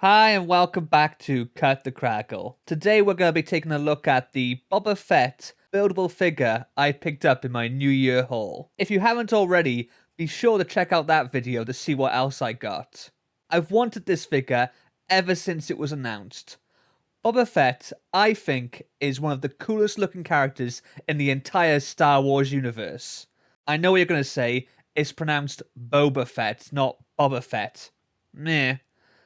Hi and welcome back to Cut the Crackle. Today we're going to be taking a look at the Boba Fett buildable figure I picked up in my New Year haul. If you haven't already, be sure to check out that video to see what else I got. I've wanted this figure ever since it was announced. Boba Fett, I think, is one of the coolest looking characters in the entire Star Wars universe. I know what you're going to say, it's pronounced Boba Fett, not Boba Fett. Meh.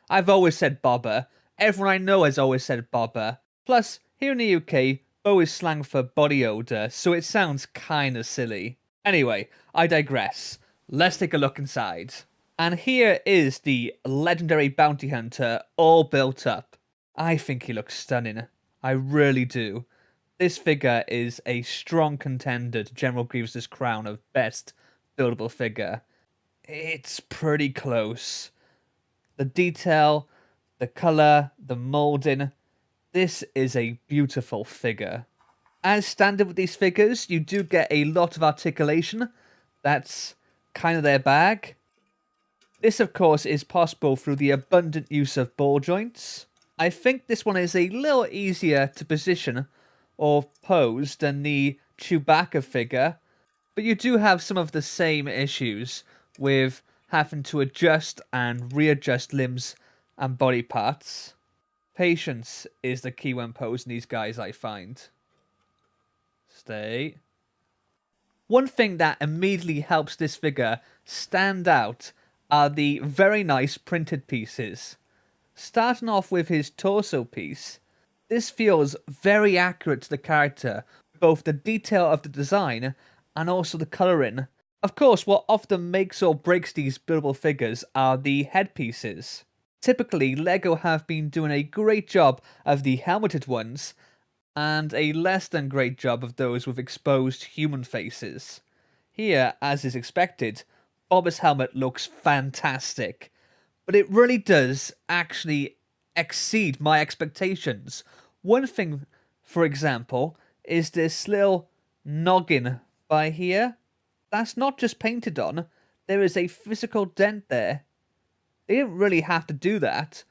I've always said Bubba. Everyone I know has always said Bubba. Plus, here in the UK, Bo is slang for body odour, so it sounds kinda silly. Anyway, I digress. Let's take a look inside. And here is the legendary bounty hunter all built up. I think he looks stunning. I really do. This figure is a strong contender to General Grievous' crown of best buildable figure. It's pretty close. The detail, the colour, the moulding. This is a beautiful figure. As standard with these figures, you do get a lot of articulation. That's kind of their bag. This, of course, is possible through the abundant use of ball joints. I think this one is a little easier to position or pose than the Chewbacca figure, but you do have some of the same issues with having to adjust and readjust limbs and body parts. Patience is the key when posing these guys, I find. Stay. One thing that immediately helps this figure stand out are the very nice printed pieces. Starting off with his torso piece, this feels very accurate to the character, both the detail of the design and also the colouring. Of course, what often makes or breaks these buildable figures are the headpieces. Typically, LEGO have been doing a great job of the helmeted ones, and a less than great job of those with exposed human faces. Here, as is expected, Boba's helmet looks fantastic, but it really does actually exceed my expectations. One thing, for example, is this little noggin by here. That's not just painted on, there is a physical dent there. They didn't really have to do that,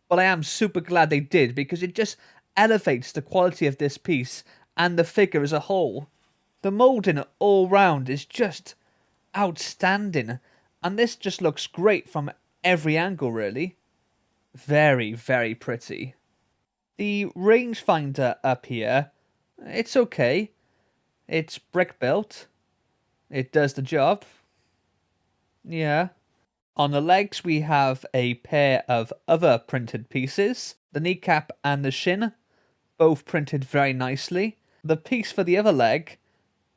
but I am super glad they did because it just elevates the quality of this piece and the figure as a whole. The moulding all round is just outstanding, and this just looks great from every angle really. Very, very pretty. The rangefinder up here, it's okay. It's brick built. It does the job. Yeah. On the legs we have a pair of other printed pieces. The kneecap and the shin, both printed very nicely. The piece for the other leg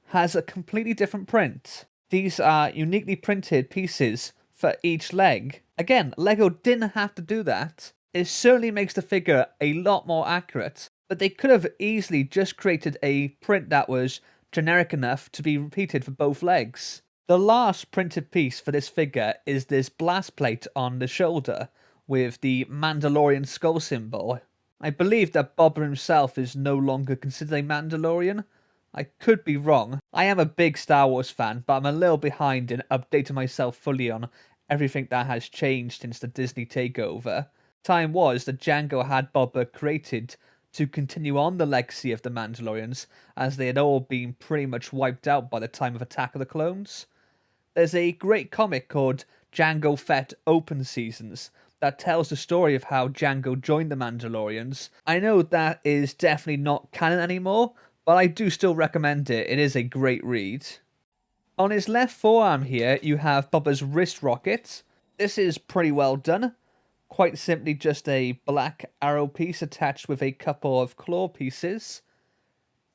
has a completely different print. These are uniquely printed pieces for each leg. Again, LEGO didn't have to do that. It certainly makes the figure a lot more accurate, but they could have easily just created a print that was generic enough to be repeated for both legs. The last printed piece for this figure is this blast plate on the shoulder with the Mandalorian skull symbol. I believe that Boba himself is no longer considered a Mandalorian. I could be wrong. I am a big Star Wars fan, but I'm a little behind in updating myself fully on everything that has changed since the Disney takeover. Time was that Django had Boba created to continue on the legacy of the Mandalorians, as they had all been pretty much wiped out by the time of Attack of the Clones. There's a great comic called Jango Fett Open Seasons that tells the story of how Django joined the Mandalorians. I know that is definitely not canon anymore, but I do still recommend it. It is a great read. On his left forearm here, you have Bubba's wrist rocket. This is pretty well done. Quite simply just a black arrow piece attached with a couple of claw pieces.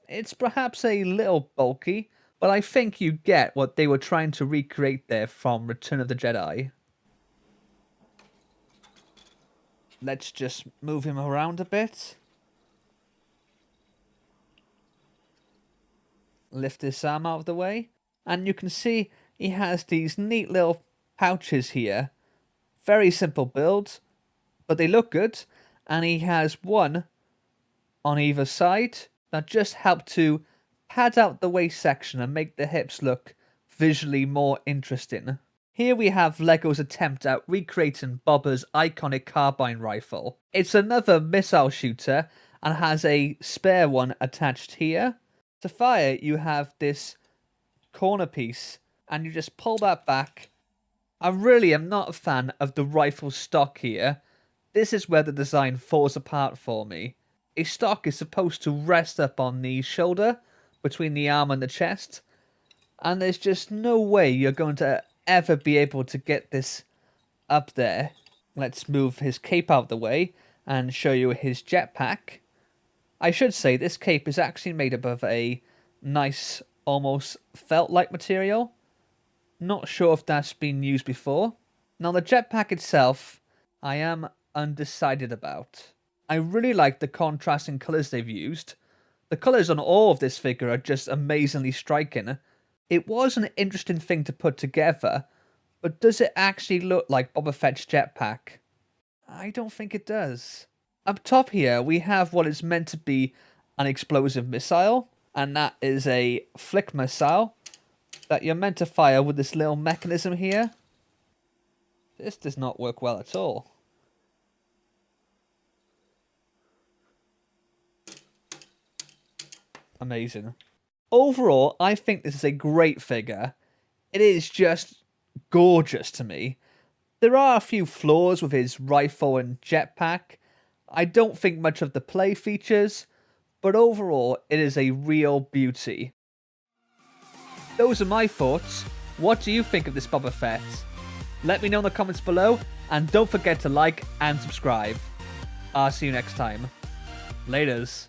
It's perhaps a little bulky, but I think you get what they were trying to recreate there from Return of the Jedi. Let's just move him around a bit. Lift this arm out of the way. And you can see he has these neat little pouches here. Very simple build, but they look good. And he has one on either side that just help to pad out the waist section and make the hips look visually more interesting. Here we have LEGO's attempt at recreating Bubba's iconic Carbine Rifle. It's another missile shooter and has a spare one attached here. To fire, you have this corner piece and you just pull that back. I really am not a fan of the rifle stock here. This is where the design falls apart for me. A stock is supposed to rest up on the shoulder, between the arm and the chest, and there's just no way you're going to ever be able to get this up there. Let's move his cape out of the way and show you his jetpack. I should say this cape is actually made up of a nice, almost felt-like material. Not sure if that's been used before. Now the jetpack itself, I am undecided about. I really like the contrasting colours they've used. The colours on all of this figure are just amazingly striking. It was an interesting thing to put together, but does it actually look like Boba Fett's jetpack? I don't think it does. Up top here, we have what is meant to be an explosive missile, and that is a flick missile that you're meant to fire with this little mechanism here. This does not work well at all. Amazing. Overall, I think this is a great figure. It is just gorgeous to me. There are a few flaws with his rifle and jetpack. I don't think much of the play features, but overall, it is a real beauty. Those are my thoughts. What do you think of this Boba Fett? Let me know in the comments below, and don't forget to like and subscribe. I'll see you next time. Laters.